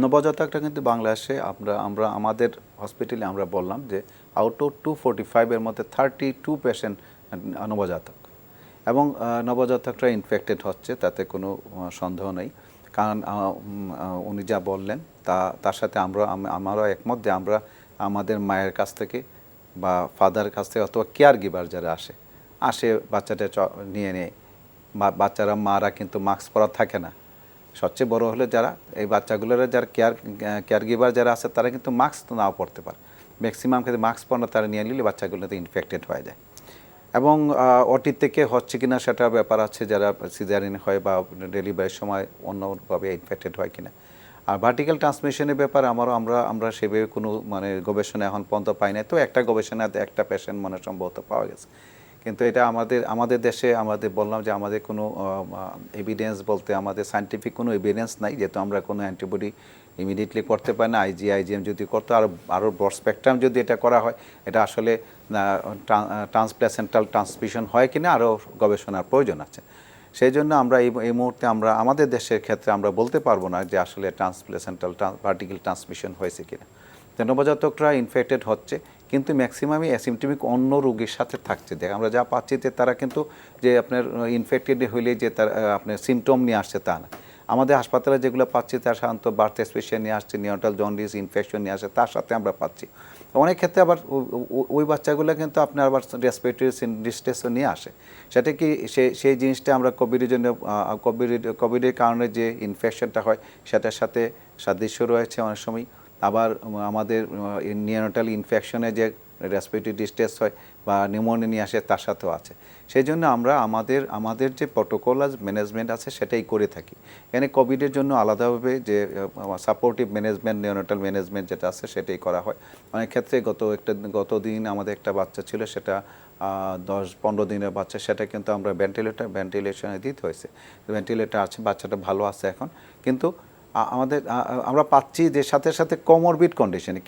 নবজাতকরা কিন্তু বাংলাদেশে আমরা আমাদের হসপিটালে আমরা বললাম যে আউট অফ 245 এর মধ্যে 32 পেশেন্ট নবজাতক, এবং নবজাতকরা ইনফেক্টেড হচ্ছে, তাতে কোনো সন্দেহ নেই। কারণ উনি যা বললেন তার সাথে আমরাও একমত যে আমরা আমাদের মায়ের কাছ থেকে বা ফাদার কাছ থেকে অথবা কেয়ার গিভার যারা আসে বাচ্চাটা নিয়ে নেয়, বাচ্চারা মারা কিন্তু মাস্ক পরা থাকে না। সবচেয়ে বড় হলো যারা এই বাচ্চাগুলোর যারা কেয়ার গিভার যারা আছে তারা কিন্তু মাস্ক নাও পরতে পারে, ম্যাক্সিমাম ক্ষেত্রে মাস্ক পরা তারা নিয়ে নিলে বাচ্চাগুলোতে ইনফেক্টেড হয়ে যায়। এবং ওটি থেকে হচ্ছে কিনা সেটা ব্যাপার আছে, যারা সিজারিন হয় বা ডেলিভারির সময় অন্যভাবে ইনফেক্টেড হয় কিনা। আর ভার্টিক্যাল ট্রান্সমিশনের ব্যাপারে আমরা সেভাবে কোনো মানে গবেষণা এখন পর্যন্ত পাই না। তো একটা গবেষণাতে একটা পেশেন্ট মনে সম্ভবত পাওয়া গেছে, কিন্তু এটা আমাদের দেশে বললাম যে আমাদের কোনো এভিডেন্স বলতে আমাদের সায়েন্টিফিক কোনো এভিডেন্স নাই, যেহেতু আমরা কোনো অ্যান্টিবডি ইমিডিয়েটলি করতে পারি না। আইজিএম যদি করতো, আরও ব্রড স্পেকট্রাম যদি এটা করা হয়, এটা আসলে ট্রান্সপ্লেসেন্টাল ট্রান্সমিশন হয় কিনা আরও গবেষণার প্রয়োজন আছে। সেই জন্য আমরা এই মুহূর্তে আমাদের দেশের ক্ষেত্রে আমরা বলতে পারবো না যে আসলে ট্রান্সপ্লেসেন্টাল ভার্টিক্যাল ট্রান্সমিশন হয়েছে কিনা। তো নবজাতকরা ইনফেক্টেড হচ্ছে, কিন্তু ম্যাক্সিমামই অ্যাসিমটমিক অন্য রোগীর সাথে থাকছে। আমরা যা পাচ্ছি যে তারা কিন্তু যে আপনার ইনফেক্টেড হইলে যে তার আপনার সিমটম নিয়ে আসছে তা না। আমাদের হাসপাতালে যেগুলো পাচ্ছি তার সাধারণত বার্থ স্পেশাল নিয়ে আসছে, নিওনাটাল জন্ডিস ইনফেকশন নিয়ে আসছে, তার সাথে আমরা পাচ্ছি। অনেক ক্ষেত্রে আবার ওই বাচ্চাগুলো কিন্তু আপনার আবার রেসপিরেটরি ডিস্ট্রেসও নিয়ে আসে। সেটা কি সেই জিনিসটা আমরা কোভিডের জন্য কোভিডের কারণে যে ইনফেকশনটা হয় সেটার সাথে সাদৃশ্য রয়েছে অনেক সময়। আবার আমাদের নিওনাটাল ইনফেকশনে যে রেসপিরেটরি ডিস্ট্রেস হয় বা নিউমোনিয়া নিয়ে আসে তার সাথেও আছে। সেই জন্য আমরা আমাদের যে প্রোটোকল ম্যানেজমেন্ট আছে সেটাই করে থাকি। এখানে কোভিডের জন্য আলাদাভাবে যে সাপোর্টিভ ম্যানেজমেন্ট নিওনাটাল ম্যানেজমেন্ট যেটা আছে সেটাই করা হয়। অনেক ক্ষেত্রে গত দিন আমাদের একটা বাচ্চা ছিল, সেটা 10-15 দিনের বাচ্চা, সেটা কিন্তু আমরা ভেন্টিলেশনে দিতে হয়েছে। ভেন্টিলেটর আছে, বাচ্চাটা ভালো আছে এখন। কিন্তু আমরা পাচ্ছি যে সাথে সাথে কোমরবিড কন্ডিশনে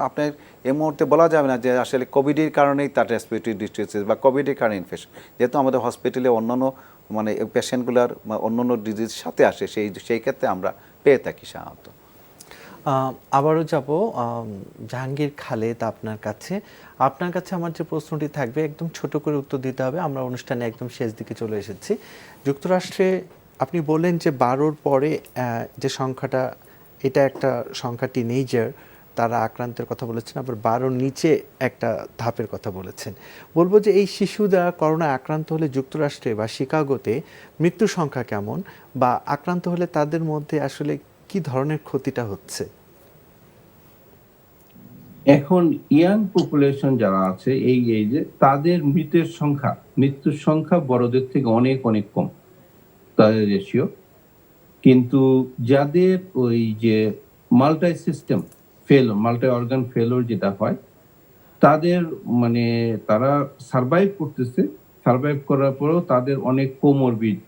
আপনার এই মুহূর্তে বলা যাবে না যে আসলে কোভিডের কারণেই তার রেসপিরেটরি ডিস্ট্রেস বা কোভিডের কারণে ইনফেকশন, যেহেতু আমাদের হসপিটালে অন্যান্য মানে পেশেন্টগুলোর অন্যান্য ডিজিজ সাথে আসে, সেই ক্ষেত্রে আমরা পেয়ে থাকি সাধারণত। আবারও যাব জাহাঙ্গীর খালেদ আপনার কাছে। আমার যে প্রশ্নটি থাকবে একদম ছোট করে উত্তর দিতে হবে, আমরা অনুষ্ঠানে একদম শেষ দিকে চলে এসেছি। যুক্তরাষ্ট্রে আপনি বললেন যে 12-র পরে যে সংখ্যাটা, এটা একটা সংখ্যা টিনেজার তারা আক্রান্তের কথা বলেছেন, আবার 12-র নিচে একটা ধাপের কথা বলেছেন। বলবো যে এই শিশুরা করোনা আক্রান্ত হলে যুক্তরাষ্ট্রে বা শিকাগোতে মৃত্যুর সংখ্যা কেমন, বা আক্রান্ত হলে তাদের মধ্যে আসলে কি ধরনের ক্ষতিটা হচ্ছে? এখন ইয়াং পপুলেশন যারা আছে এই এজে, তাদের মৃত্যুর সংখ্যা বড়দের থেকে অনেক অনেক কম, তাদের রেশিও। কিন্তু যাদের ওই যে মাল্টি অর্গান ফেলোর যেটা হয়, তাদের মানে তারা সার্ভাইভ করার পরেও তাদের অনেক কোমরবিড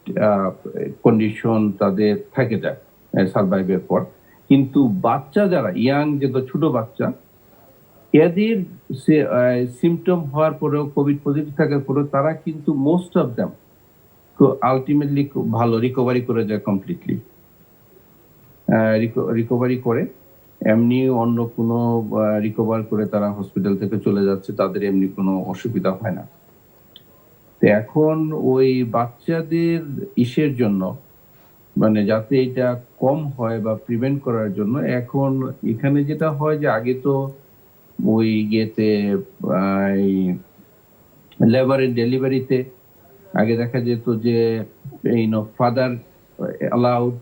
কন্ডিশন তাদের থেকে যায় সার্ভাইভের পর। কিন্তু বাচ্চা যারা ইয়াং, যেটা ছোট বাচ্চা, এদের সিমটম হওয়ার পরেও, কোভিড পজিটিভ থাকার পরেও, তারা কিন্তু মোস্ট অফ দ্যাম আলটিমেটলি ভালো রিকভারি করে যায়, কমপ্লিটলি রিকভারি করে এমনি অন্য কোনো রিকভার করে তারা হসপিটাল থেকে চলে যাচ্ছে, তাদের এমনি কোনো অসুবিধা হয় না। তো এখন ওই বাচ্চাদের ইসের জন্য, মানে যাতে এটা কম হয় বা প্রিভেন্ট করার জন্য, এখন এখানে যেটা হয় যে আগে তো ওই ইয়েতে লেবার এন্ড ডেলিভারিতে আগে দেখা যেত যে ফাদার অ্যালাউড,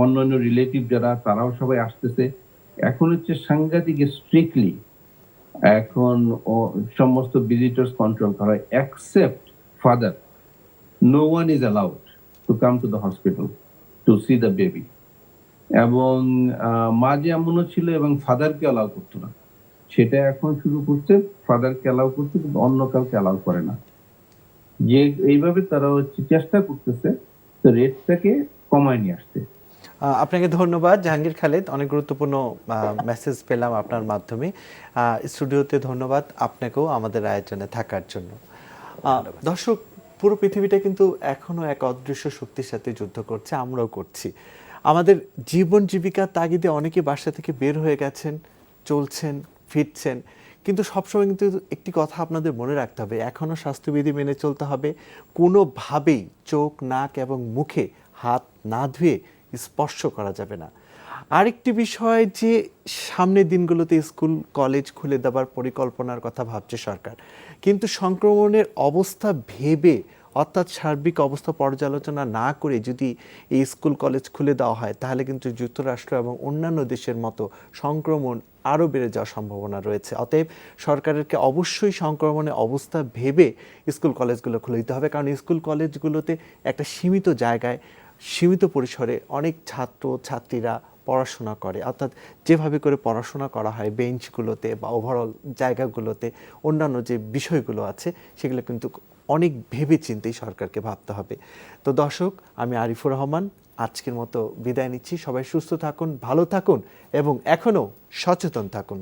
অন্যান্য রিলেটিভ যারা তারাও সবাই আসতেছে। এখন হচ্ছে সাংঘাতিক স্ট্রিক্টলি এখন সমস্ত ভিজিটর্স কন্ট্রোল করা হয়, except father. No one is allowed to come to the hospital to see the baby. এবং মাঝে এমনও ছিল এবং ফাদারকে অ্যালাউ করতো না, সেটা এখন শুরু করছে, ফাদারকে অ্যালাউ করছে কিন্তু অন্য কাউকে অ্যালাউ করে না। যে এইভাবে তারা হচ্ছে চেষ্টা করতেছে তো রেটটাকে কমায় নিয়ে আসতে। আপনাকে ধন্যবাদ জাহাঙ্গীর খালেদ, অনেক গুরুত্বপূর্ণ মেসেজ পেলাম আপনার মাধ্যমে। স্টুডিওতে ধন্যবাদ আপনাকেও আমাদের আয়োজনে থাকার জন্য। দর্শক, পুরো পৃথিবীটা কিন্তু এখনো এক অদৃশ্য শক্তির সাথে যুদ্ধ করছে, আমরাও করছি। আমাদের জীবন জীবিকার তাগিদে অনেকে বাসা থেকে বের হয়ে গেছেন, চলছেন, ফিরছেন, কিন্তু সবসময় কিন্তু একটি কথা আপনাদের মনে রাখতে হবে, এখনও স্বাস্থ্যবিধি মেনে চলতে হবে। কোনোভাবেই চোখ, নাক এবং মুখে হাত না ধুয়ে স্পর্শ করা যাবে না। আরেকটি বিষয় যে সামনের দিনগুলোতে স্কুল কলেজ খুলে দেওয়ার পরিকল্পনার কথা ভাবছে সরকার, কিন্তু সংক্রমণের অবস্থা ভেবে, অর্থাৎ সার্বিক অবস্থা পর্যালোচনা না করে যদি এই স্কুল কলেজ খুলে দেওয়া হয়, তাহলে কিন্তু যুক্তরাষ্ট্র এবং অন্যান্য দেশের মতো সংক্রমণ আরও বেড়ে যাওয়ার সম্ভাবনা রয়েছে। অতএব সরকারকে অবশ্যই সংক্রমণের অবস্থা ভেবে স্কুল কলেজগুলো খুলে দিতে হবে, কারণ স্কুল কলেজগুলোতে একটা সীমিত জায়গায়, সীমিত পরিসরে অনেক ছাত্র ছাত্রীরা পড়াশোনা করে, অর্থাৎ যেভাবে করে পড়াশোনা করা হয় বেঞ্চগুলোতে বা ওভারঅল জায়গাগুলোতে, অন্যান্য যে বিষয়গুলো আছে সেগুলো কিন্তু অনেক ভেবে চিন্তেই সরকারকে ভাবতে হবে। তো দর্শক, আমি আরিফুর রহমান আজকের মতো বিদায় নিচ্ছি। সবাই সুস্থ থাকুন, ভালো থাকুন এবং এখনও সচেতন থাকুন।